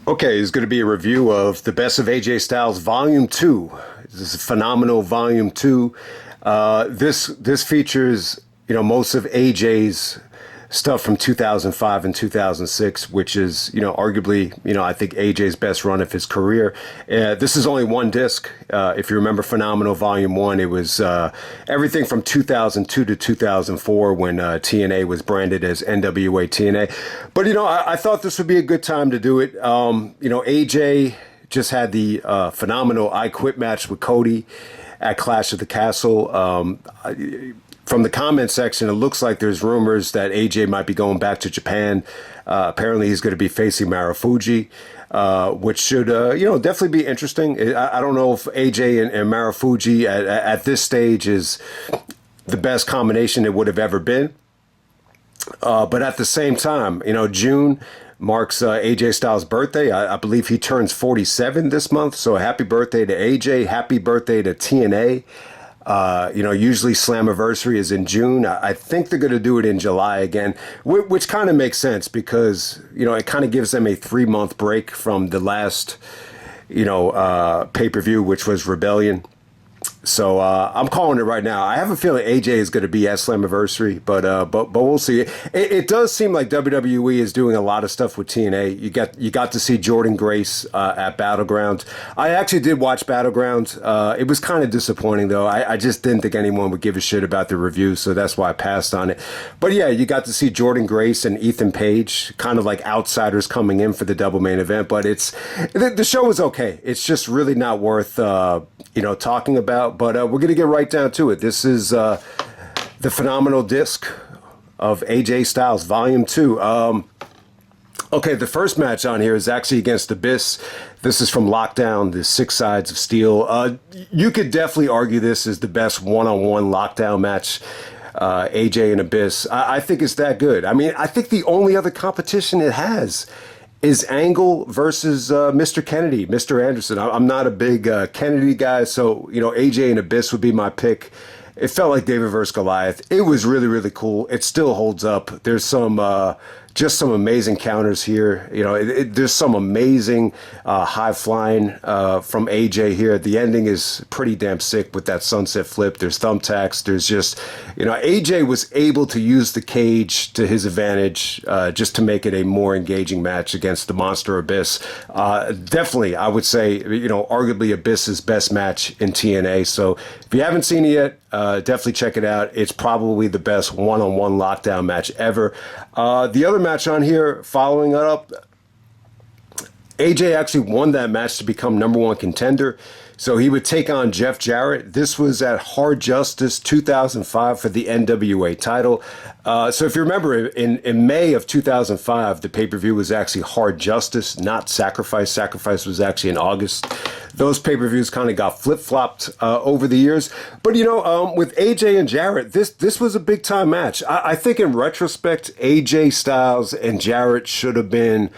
Okay, it's going to be a review of the Best of AJ Styles Volume 2. This is Phenomenal Volume 2. This features, most of AJ's stuff from 2005 and 2006, which is, arguably, I think AJ's best run of his career. This is only one disc. If you remember Phenomenal Volume 1, it was everything from 2002 to 2004 when TNA was branded as NWA TNA. But, I thought this would be a good time to do it. AJ just had the phenomenal I Quit match with Cody at Clash of the Castle. From the comment section, it looks like there's rumors that AJ might be going back to Japan. Apparently, he's going to be facing Marufuji, which should, definitely be interesting. I don't know if AJ and Marufuji at this stage is the best combination it would have ever been. But at the same time, June marks AJ Styles' birthday. I believe he turns 47 this month. So happy birthday to AJ. Happy birthday to TNA. Usually Slammiversary is in June. I think they're going to do it in July again, which kind of makes sense because, it kind of gives them a 3-month break from the last, pay-per-view, which was Rebellion. So I'm calling it right now. I have a feeling AJ is going to be at Slammiversary, but we'll see. It does seem like WWE is doing a lot of stuff with TNA. You got to see Jordan Grace at Battleground. I actually did watch Battleground. It was kind of disappointing though. I just didn't think anyone would give a shit about the review, so that's why I passed on it. But yeah, you got to see Jordan Grace and Ethan Page, kind of like outsiders coming in for the double main event. But the show was okay. It's just really not worth talking about. But we're going to get right down to it. This is the phenomenal disc of AJ Styles, Volume 2. Okay, the first match on here is actually against Abyss. This is from Lockdown, the Six Sides of Steel. You could definitely argue this is the best one-on-one Lockdown match. AJ and Abyss. I think it's that good. I mean, I think the only other competition it has is Angle versus Mr. Kennedy, Mr. Anderson. I'm not a big Kennedy guy, so, AJ and Abyss would be my pick. It felt like David versus Goliath. It was really, really cool. It still holds up. There's just some amazing counters here. There's some amazing high flying from AJ here. The ending is pretty damn sick with that sunset flip. There's thumbtacks. There's just, AJ was able to use the cage to his advantage just to make it a more engaging match against the Monster Abyss. Definitely, I would say, arguably Abyss's best match in TNA. So if you haven't seen it yet, definitely check it out. It's probably the best one-on-one Lockdown match ever. The other match on here, following it up, AJ actually won that match to become #1 contender. So he would take on Jeff Jarrett. This was at Hard Justice 2005 for the NWA title. So if you remember, in May of 2005, the pay-per-view was actually Hard Justice, not Sacrifice. Sacrifice was actually in August. Those pay-per-views kind of got flip-flopped over the years. But, with AJ and Jarrett, this was a big-time match. I think in retrospect, AJ Styles and Jarrett should have been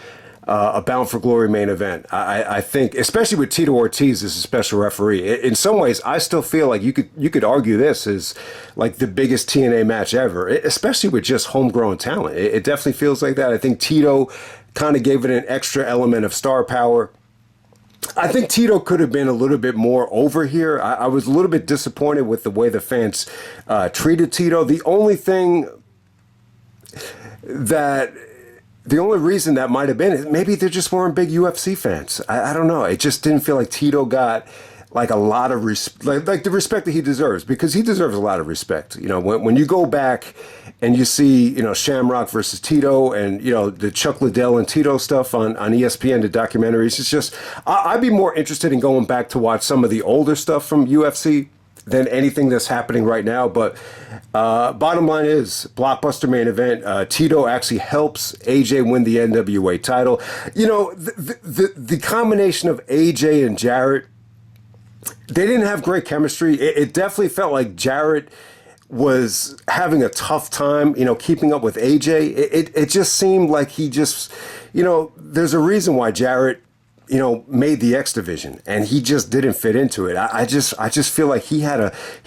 a Bound for Glory main event. I think, especially with Tito Ortiz as a special referee. In some ways, I still feel like you could argue this is like the biggest TNA match ever, especially with just homegrown talent. It definitely feels like that. I think Tito kind of gave it an extra element of star power. I think Tito could have been a little bit more over here. I was a little bit disappointed with the way the fans treated Tito. The only reason that might have been is maybe they just weren't big UFC fans. I don't know. It just didn't feel like Tito got like a lot of like the respect that he deserves, because he deserves a lot of respect. When you go back and you see, Shamrock versus Tito and, the Chuck Liddell and Tito stuff on ESPN, the documentaries, it's just, I'd be more interested in going back to watch some of the older stuff from UFC than anything that's happening right now. But bottom line is, blockbuster main event. Tito actually helps AJ win the NWA title. The combination of AJ and Jarrett, they didn't have great chemistry. It definitely felt like Jarrett was having a tough time, keeping up with AJ. It just seemed like he just, there's a reason why Jarrett made the X division, and he just didn't fit into it. I just feel like he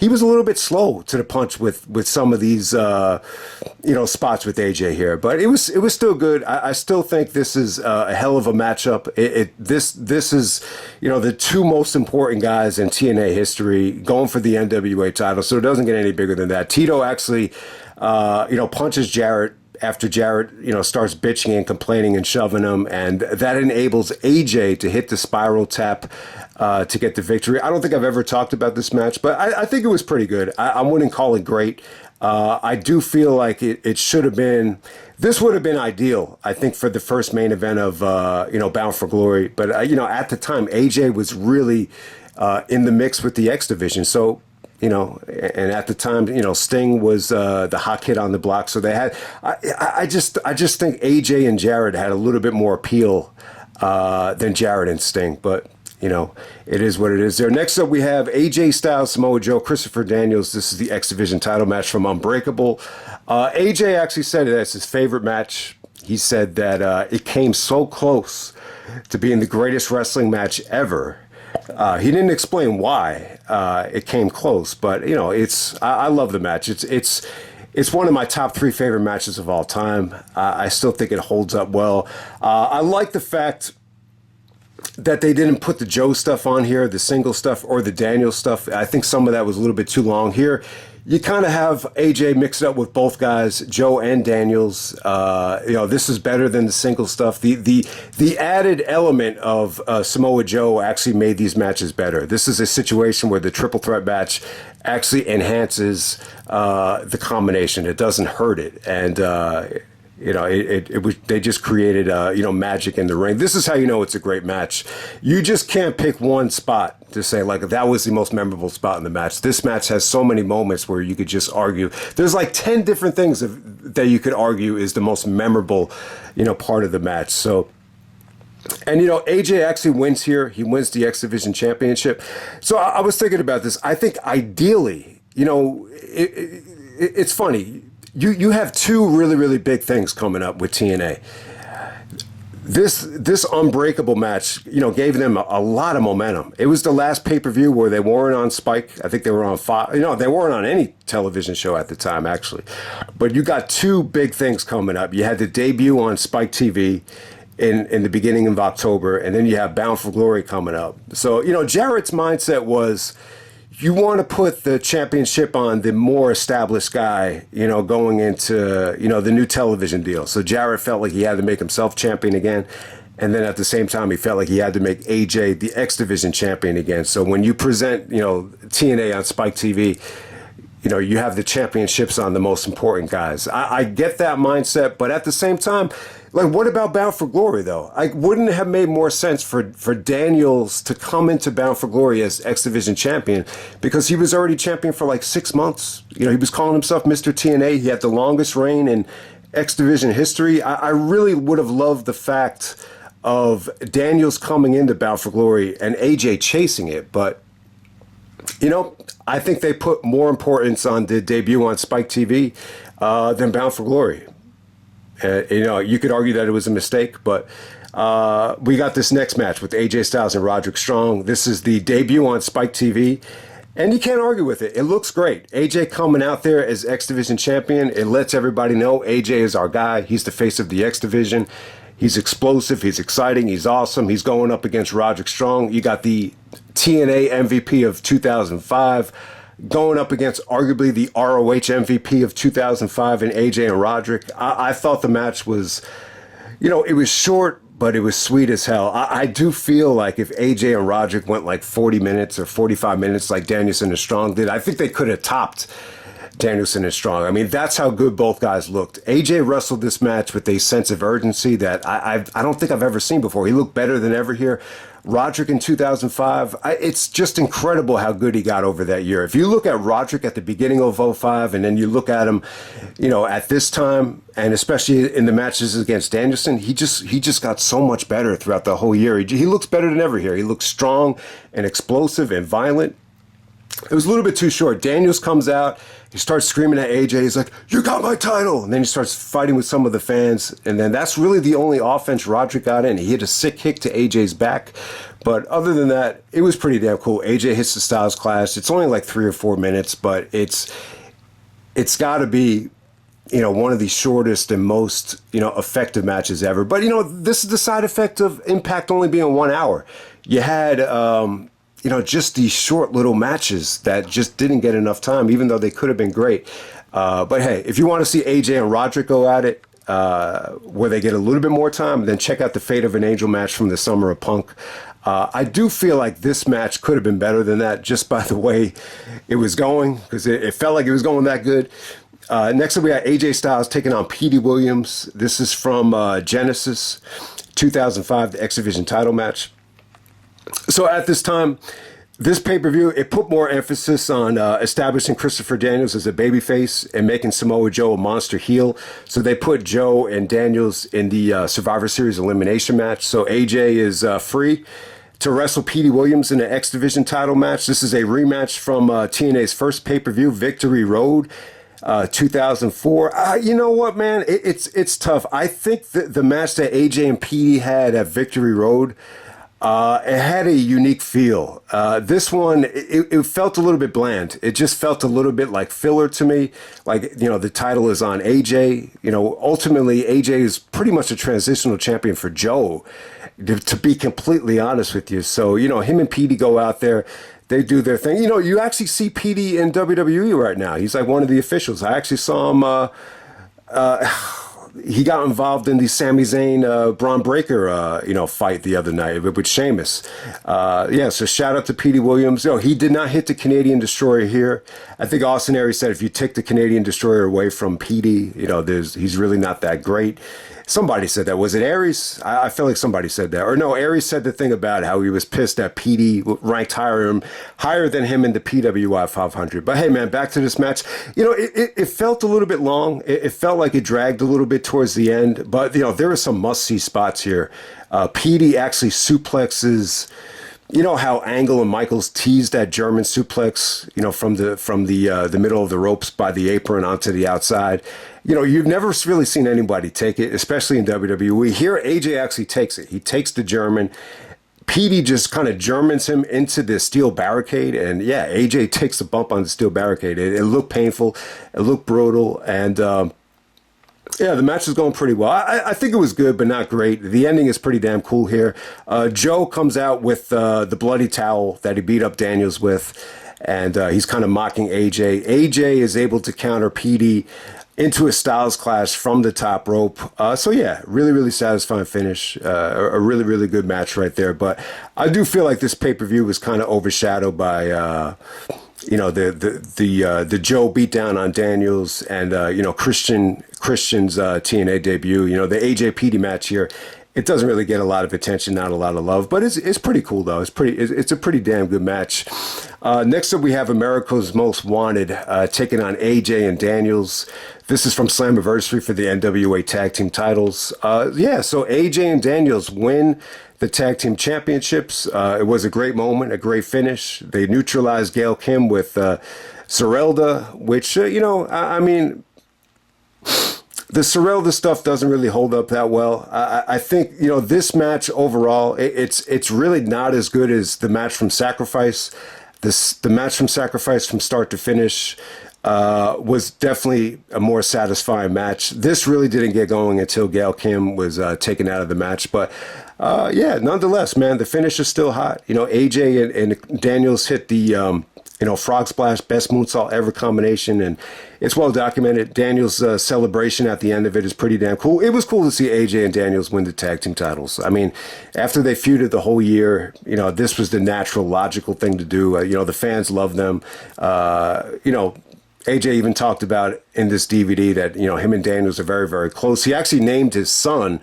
was a little bit slow to the punch with some of these, spots with AJ here, but it was still good. I still think this is a hell of a matchup. This is, the two most important guys in TNA history going for the NWA title, so it doesn't get any bigger than that. Tito actually, punches Jarrett after Jarrett, starts bitching and complaining and shoving him, and that enables AJ to hit the spiral tap to get the victory. I don't think I've ever talked about this match, but I think it was pretty good. I wouldn't call it great. I do feel like it should have been. This would have been ideal, I think, for the first main event of Bound for Glory. But at the time, AJ was really in the mix with the X division, so. And at the time, Sting was the hot kid on the block. So they had, I just think AJ and Jarrett had a little bit more appeal than Jarrett and Sting. But, it is what it is there. Next up, we have AJ Styles, Samoa Joe, Christopher Daniels. This is the X Division title match from Unbreakable. AJ actually said that's his favorite match. He said that it came so close to being the greatest wrestling match ever. He didn't explain why it came close, but I love the match. It's one of my top 3 favorite matches of all time. I still think it holds up well. I like the fact that they didn't put the Joe stuff on here, the single stuff or the Daniel stuff. I think some of that was a little bit too long here. You kind of have AJ mixed up with both guys, Joe and Daniels. This is better than the single stuff. The added element of Samoa Joe actually made these matches better. This is a situation where the triple threat match actually enhances the combination. It doesn't hurt it, and it was, they just created magic in the ring. This is how you know it's a great match. You just can't pick one spot to say like that was the most memorable spot in the match. This match has so many moments where you could just argue. There's like 10 different things that you could argue is the most memorable, part of the match. So. And, AJ actually wins here. He wins the X Division Championship. So I was thinking about this. I think ideally, it's funny. You have 2 really, really big things coming up with TNA. This Unbreakable match, gave them a lot of momentum. It was the last pay-per-view where they weren't on Spike. I think they were on Fox. They weren't on any television show at the time, actually. But you got 2 big things coming up. You had the debut on Spike TV in the beginning of October, and then you have Bound for Glory coming up. So, Jarrett's mindset was, you want to put the championship on the more established guy, going into, the new television deal. So Jarrett felt like he had to make himself champion again. And then at the same time, he felt like he had to make AJ the X Division champion again. So when you present, TNA on Spike TV, you have the championships on the most important guys. I get that mindset, but at the same time, like, what about Bound for Glory, though? Wouldn't it have made more sense for Daniels to come into Bound for Glory as X Division champion, because he was already champion for like 6 months. He was calling himself Mr. TNA. He had the longest reign in X Division history. I really would have loved the fact of Daniels coming into Bound for Glory and AJ chasing it, but I think they put more importance on the debut on Spike TV than Bound for Glory. You could argue that it was a mistake, but we got this next match with AJ Styles and Roderick Strong. This is the debut on Spike TV, and you can't argue with it. It looks great. AJ coming out there as X Division champion. It lets everybody know AJ is our guy. He's the face of the X Division. He's explosive. He's exciting. He's awesome. He's going up against Roderick Strong. You got the TNA MVP of 2005 going up against arguably the ROH MVP of 2005 in AJ and Roderick. I thought the match was, it was short, but it was sweet as hell. I do feel like if AJ and Roderick went like 40 minutes or 45 minutes like Danielson and Strong did, I think they could have topped Danielson and Strong. I mean, that's how good both guys looked. AJ wrestled this match with a sense of urgency that I don't think I've ever seen before. He looked better than ever here. Roderick in 2005, it's just incredible how good he got over that year. If you look at Roderick at the beginning of '05 and then you look at him, at this time, and especially in the matches against Danielson, he just got so much better throughout the whole year. He looks better than ever here. He looks strong and explosive and violent. It was a little bit too short. Daniels comes out. He starts screaming at AJ. He's like, "You got my title!" And then he starts fighting with some of the fans. And then that's really the only offense Roderick got in. He hit a sick kick to AJ's back. But other than that, it was pretty damn cool. AJ hits the Styles Clash. It's only like 3 or 4 minutes, but it's got to be, one of the shortest and most, effective matches ever. But, this is the side effect of Impact only being 1 hour. You had, just these short little matches that just didn't get enough time, even though they could have been great. But hey, if you want to see AJ and Roderick go at it, where they get a little bit more time, then check out the Fate of an Angel match from the Summer of Punk. I do feel like this match could have been better than that just by the way it was going, because it felt like it was going that good. Next up, we got AJ Styles taking on Petey Williams. This is from Genesis 2005, the X Division title match. So at this time, this pay-per-view, it put more emphasis on establishing Christopher Daniels as a babyface and making Samoa Joe a monster heel. So they put Joe and Daniels in the Survivor Series elimination match. So AJ is free to wrestle Petey Williams in the X Division title match. This is a rematch from TNA's first pay-per-view, Victory Road, 2004. You know what, man? It's tough. I think the match that AJ and Petey had at Victory Road, it had a unique feel. This one, it felt a little bit bland. It just felt a little bit like filler to me. Like, the title is on AJ. Ultimately, AJ is pretty much a transitional champion for Joe, to be completely honest with you. So, him and Petey go out there. They do their thing. You actually see Petey in WWE right now. He's like one of the officials. I actually saw him... he got involved in the Sami Zayn Braun Breaker fight the other night with Sheamus. So shout out to Petey Williams. He did not hit the Canadian Destroyer here. I think Austin Aries said if you take the Canadian Destroyer away from Petey, he's really not that great. Somebody said that. Was it Aries? I feel like somebody said that. Or no, Aries said the thing about how he was pissed that Petey ranked higher than him in the PWI 500. But hey, man, back to this match. It felt a little bit long. It felt like it dragged a little bit towards the end. But, there were some must-see spots here. Petey actually suplexes... how Angle and Michaels teased that German suplex, from the middle of the ropes by the apron onto the outside. You've never really seen anybody take it, especially in WWE. Here, AJ actually takes it. He takes the German. Petey just kind of Germans him into the steel barricade. And yeah, AJ takes the bump on the steel barricade. It looked painful. It looked brutal. And, the match is going pretty well. I think it was good, but not great. The ending is pretty damn cool here. Joe comes out with the bloody towel that he beat up Daniels with, and he's kind of mocking AJ. AJ is able to counter Petey into a Styles Clash from the top rope. Really, really satisfying finish. A really, really good match right there. But I do feel like this pay-per-view was kind of overshadowed by... the Joe beatdown on Daniels and Christian's TNA debut. The AJ Petey match here, it doesn't really get a lot of attention, not a lot of love, but it's pretty cool though. It's a pretty damn good match. Next up, we have America's Most Wanted taking on AJ and Daniels. This is from Slammiversary for the NWA Tag Team titles. So AJ and Daniels win the Tag Team Championships. It was a great moment, a great finish. They neutralized Gail Kim with Serelda, which, the Serelda stuff doesn't really hold up that well. I think, this match overall, it's really not as good as the match from Sacrifice. The match from Sacrifice from start to finish was definitely a more satisfying match. This really didn't get going until Gail Kim was taken out of the match. But nonetheless, man, the finish is still hot. AJ and Daniels hit the frog splash, best moonsault ever combination, and it's well documented. Daniels' celebration at the end of it is pretty damn cool. It was cool to see AJ and Daniels win the tag team titles. I mean, after they feuded the whole year, this was the natural, logical thing to do. The fans love them. AJ even talked about in this DVD that, him and Daniels are very, very close. He actually named his son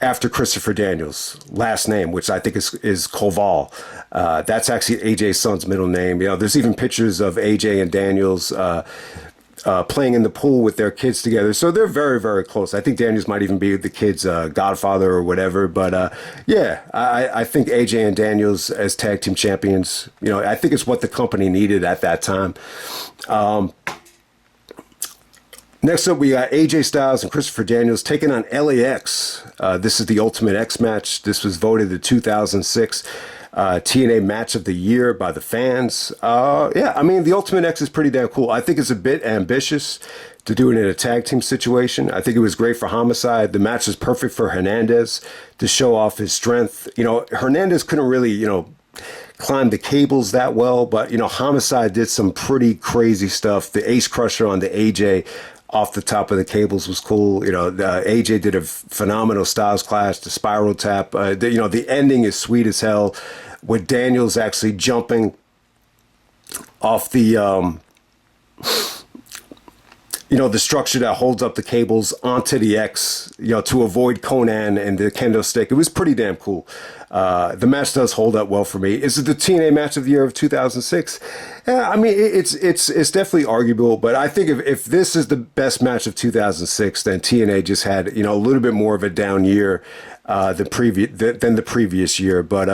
after Christopher Daniels' last name, which I think is Koval. That's actually AJ's son's middle name. There's even pictures of AJ and Daniels, playing in the pool with their kids together. So they're very, very close. I think Daniels might even be the kid's godfather or whatever. But yeah, I think AJ and Daniels as tag team champions, I think it's what the company needed at that time. Next up, we got AJ Styles and Christopher Daniels taking on LAX. This is the Ultimate X match. This was voted the 2006 TNA match of the year by the fans. Yeah, I mean, the Ultimate X is pretty damn cool. I think it's a bit ambitious to do it in a tag team situation. I think it was great for Homicide. The match was perfect for Hernandez to show off his strength. Hernandez couldn't really, climb the cables that well, but, Homicide did some pretty crazy stuff. The Ace Crusher on the AJ off the top of the cables was cool. AJ did a phenomenal Styles Clash, the Spiral Tap. The ending is sweet as hell with Daniels actually jumping off the, the structure that holds up the cables onto the X, to avoid Conan and the kendo stick. It was pretty damn cool. The match does hold up well for me. Is it the TNA match of the year of 2006? Yeah, I mean, it's definitely arguable, but I think if this is the best match of 2006, then TNA just had, a little bit more of a down year than the previous year. But,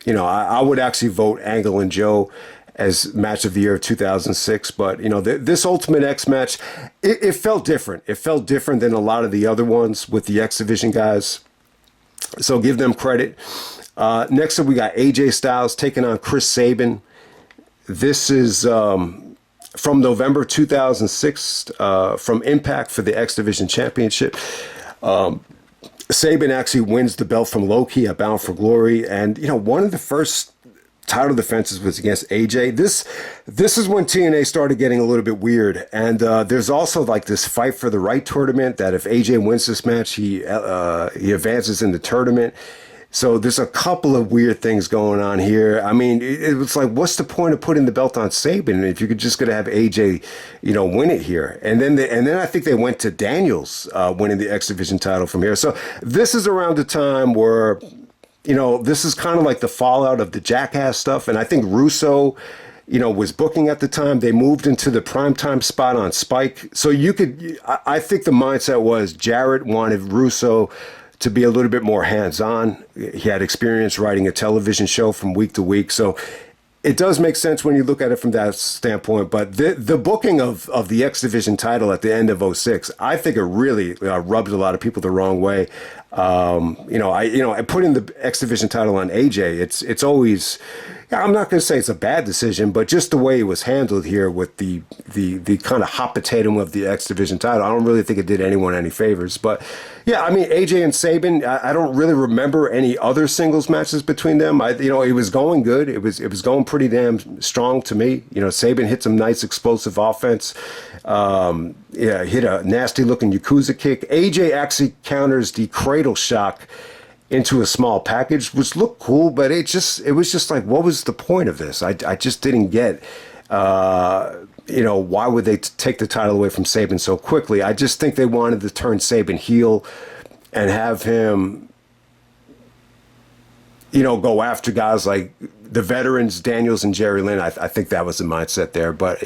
I would actually vote Angle and Joe as match of the year of 2006. But, this Ultimate X match, it felt different. It felt different than a lot of the other ones with the X Division guys. So give them credit. Next up, we got AJ Styles taking on Chris Sabin. This is from November 2006 from Impact for the X Division Championship. Sabin actually wins the belt from Loki at Bound for Glory. And, one of the first title defenses was against AJ. This is when TNA started getting a little bit weird. And there's also like this Fight for the Right tournament that if AJ wins this match, he advances in the tournament. So there's a couple of weird things going on here. I mean, it was like, what's the point of putting the belt on Sabin if you're just going to have AJ, win it here? And then I think they went to Daniels winning the X Division title from here. So this is around the time where, this is kind of like the fallout of the Jackass stuff. And I think Russo, was booking at the time. They moved into the primetime spot on Spike. So I think the mindset was Jarrett wanted Russo to be a little bit more hands-on. He had experience writing a television show from week to week. So it does make sense when you look at it from that standpoint. But the booking of the X Division title at the end of 06, I think it really rubbed a lot of people the wrong way. I putting the X Division title on AJ, it's always, I'm not going to say it's a bad decision, but just the way it was handled here with the kind of hot potato of the X Division title, I don't really think it did anyone any favors. But yeah, I mean, AJ and Sabin, I don't really remember any other singles matches between them. It was going good. It was going pretty damn strong to me. Sabin hit some nice explosive offense. Hit a nasty looking Yakuza kick. AJ actually counters the cradle shock into a small package, which looked cool, but it was just like, what was the point of this? I just didn't get, why would they take the title away from Sabin so quickly? I just think they wanted to turn Sabin heel and have him, go after guys like the veterans, Daniels and Jerry Lynn. I think that was the mindset there, but,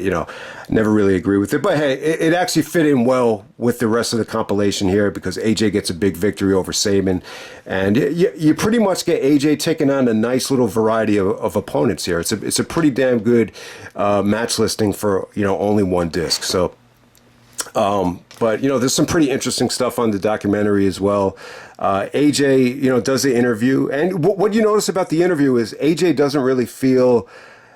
never really agree with it. But hey, it actually fit in well with the rest of the compilation here because AJ gets a big victory over Sabin. And you pretty much get AJ taking on a nice little variety of opponents here. It's a pretty damn good match listing for, only one disc. So, but, there's some pretty interesting stuff on the documentary as well. AJ, does the interview. And what you notice about the interview is AJ doesn't really feel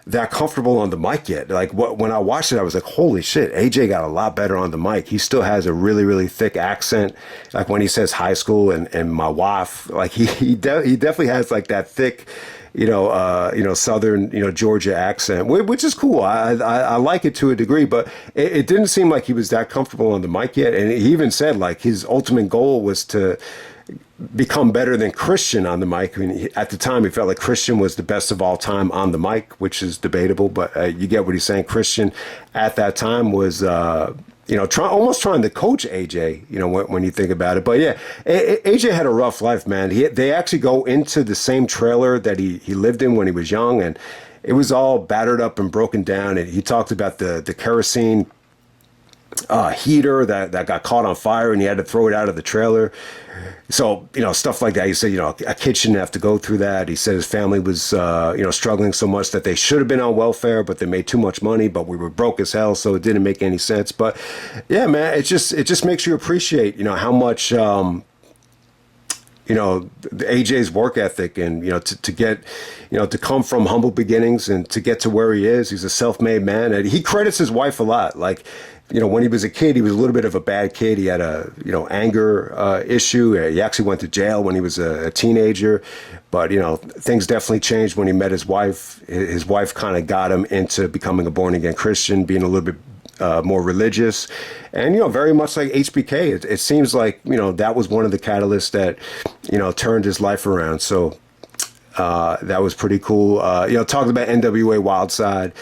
that comfortable on the mic yet. Like when I watched it, I was like, holy shit, AJ got a lot better on the mic. He still has a really, really thick accent. Like when he says high school and my wife, like he definitely has like that thick, Southern, Georgia accent, which is cool. I like it to a degree, but it didn't seem like he was that comfortable on the mic yet. And he even said like his ultimate goal was to become better than Christian on the mic. I mean, at the time, he felt like Christian was the best of all time on the mic, which is debatable, but you get what he's saying. Christian at that time was, almost trying to coach AJ, when you think about it. But yeah, AJ had a rough life, man. They actually go into the same trailer that he lived in when he was young, and it was all battered up and broken down. And he talked about the kerosene heater that got caught on fire and he had to throw it out of the trailer. So, stuff like that. He said, a kid shouldn't have to go through that. He said his family was, struggling so much that they should have been on welfare, but they made too much money, but we were broke as hell, so it didn't make any sense. But yeah, man, it just makes you appreciate, how much, AJ's work ethic and, to get, to come from humble beginnings and to get to where he is. He's a self-made man. And he credits his wife a lot. Like, when he was a kid, he was a little bit of a bad kid. He had a, anger issue. He actually went to jail when he was a teenager. But, things definitely changed when he met his wife. His wife kind of got him into becoming a born-again Christian, being a little bit more religious. And, very much like HBK, it seems like, that was one of the catalysts that, turned his life around. So that was pretty cool. Talking about NWA Wildside,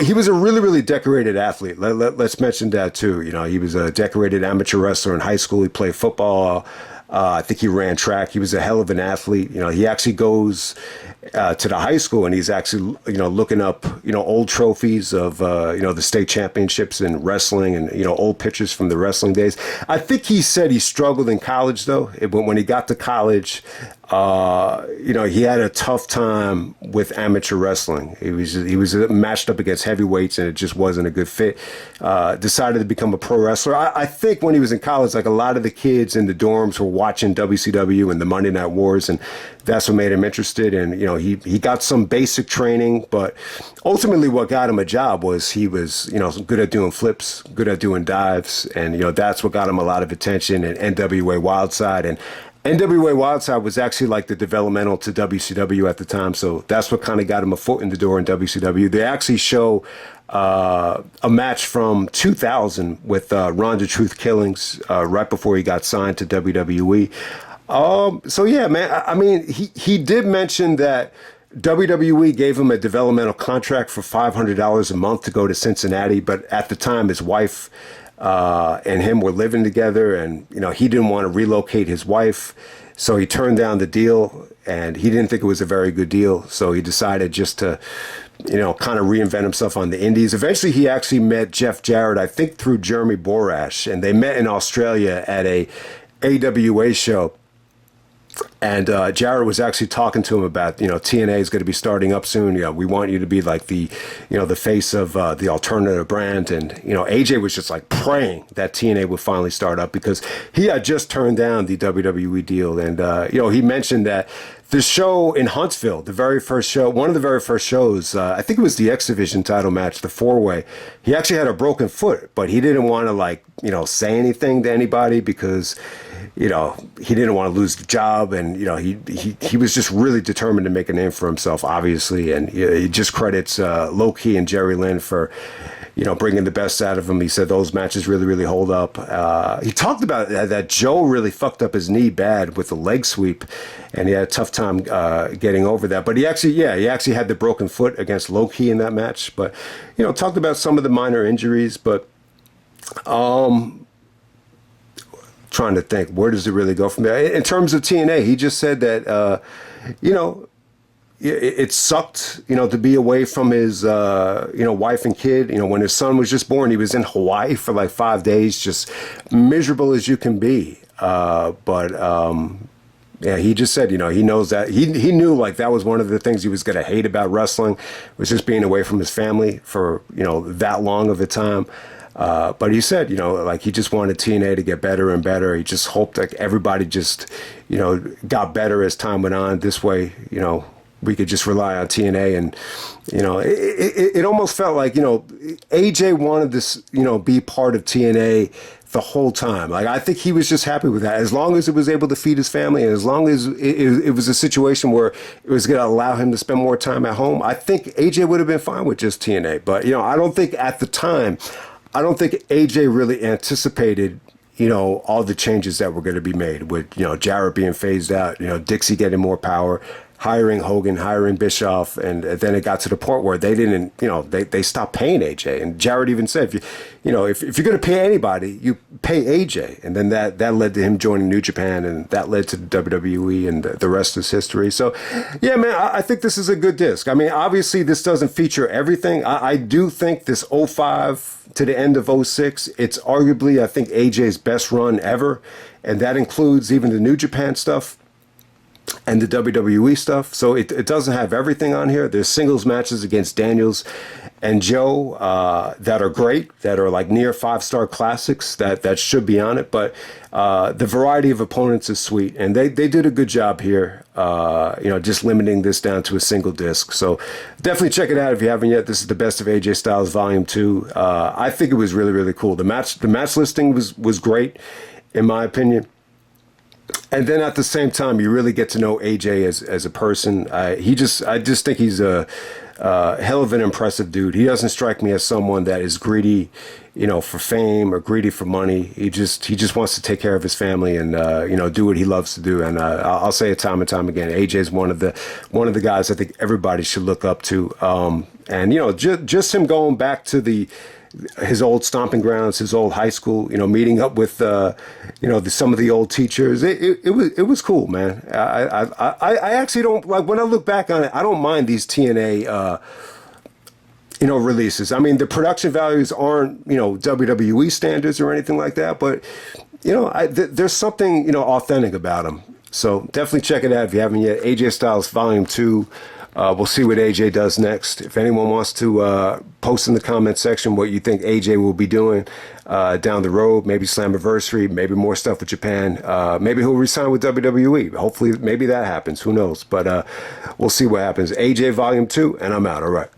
he was a really, really decorated athlete. Let's mention that too. He was a decorated amateur wrestler in high school. He played football. I think he ran track. He was a hell of an athlete. He actually goes to the high school and he's actually, looking up, old trophies of, the state championships in wrestling and, old pictures from the wrestling days. I think he said he struggled in college though. When he got to college, he had a tough time with amateur wrestling. He was matched up against heavyweights and it just wasn't a good fit. Decided to become a pro wrestler. I think when he was in college, like a lot of the kids in the dorms were watching WCW and the Monday Night Wars, and that's what made him interested. And, he got some basic training, but ultimately what got him a job was he was, good at doing flips, good at doing dives. And, that's what got him a lot of attention in NWA Wildside. And NWA Wildside was actually like the developmental to WCW at the time. So that's what kind of got him a foot in the door in WCW. They actually show a match from 2000 with Ronda Truth Killings right before he got signed to WWE. So yeah, man, I mean, he did mention that WWE gave him a developmental contract for $500 a month to go to Cincinnati. But at the time, his wife and him were living together, and he didn't want to relocate his wife, so he turned down the deal, and he didn't think it was a very good deal, so he decided just to kind of reinvent himself on the indies. Eventually he actually met Jeff Jarrett, I think through Jeremy Borash, and they met in Australia at a AWA show. And Jarrett was actually talking to him about, TNA is going to be starting up soon. We want you to be like the, the face of the alternative brand. And, AJ was just like praying that TNA would finally start up because he had just turned down the WWE deal. And, he mentioned that the show in Huntsville, the very first show, one of the very first shows, I think it was the X Division title match, the 4-way. He actually had a broken foot, but he didn't want to say anything to anybody because he didn't want to lose the job, and he was just really determined to make a name for himself, obviously, and he just credits Low-Key and Jerry Lynn for bringing the best out of him. He said those matches really, really hold up. He talked about that Joe really fucked up his knee bad with the leg sweep, and he had a tough time getting over that. But he actually had the broken foot against Low-Key in that match. But talked about some of the minor injuries, but trying to think, where does it really go from there? In terms of TNA, he just said that, it sucked, to be away from his, wife and kid. When his son was just born, he was in Hawaii for like 5 days, just miserable as you can be. Yeah, he just said, he knows that he knew like that was one of the things he was going to hate about wrestling, was just being away from his family for, that long of a time. But he said, he just wanted TNA to get better and better. He just hoped like everybody just, got better as time went on. This way, we could just rely on TNA. And, it almost felt like, AJ wanted this, be part of TNA the whole time. Like, I think he was just happy with that. As long as it was able to feed his family and as long as it was a situation where it was going to allow him to spend more time at home, I think AJ would have been fine with just TNA. But, I don't think at the time, AJ really anticipated, all the changes that were going to be made with, Jarrett being phased out, Dixie getting more power, hiring Hogan, hiring Bischoff. And then it got to the point where they didn't, they stopped paying AJ. And Jarrett even said, if you're going to pay anybody, you pay AJ. And then that led to him joining New Japan, and that led to the WWE, and the rest is history. So, yeah, man, I think this is a good disc. I mean, obviously this doesn't feature everything. I do think this '05 to the end of '06, it's arguably, I think, AJ's best run ever. And that includes even the New Japan stuff and the WWE stuff. So it doesn't have everything on here. There's singles matches against Daniels and Joe that are great, that are like near 5-star classics that should be on it. But the variety of opponents is sweet. And they did a good job here, just limiting this down to a single disc. So definitely check it out if you haven't yet. This is the Best of AJ Styles Volume 2. I think it was really, really cool. The match listing was great, in my opinion. And then at the same time, you really get to know AJ as a person. I just think he's a hell of an impressive dude. He doesn't strike me as someone that is greedy, for fame or greedy for money. He just wants to take care of his family and do what he loves to do. And I'll say it time and time again. AJ is one of the guys I think everybody should look up to. And just him going back to his old stomping grounds, his old high school, meeting up with, some of the old teachers. It was cool, man. I actually don't, like, when I look back on it, I don't mind these TNA, releases. I mean, the production values aren't, WWE standards or anything like that, but, there's something, authentic about them. So definitely check it out if you haven't yet. AJ Styles Volume 2. We'll see what AJ does next. If anyone wants to post in the comment section what you think AJ will be doing down the road, maybe Slammiversary, maybe more stuff with Japan, maybe he'll resign with WWE. Hopefully, maybe that happens. Who knows? But we'll see what happens. AJ Volume 2, and I'm out. All right.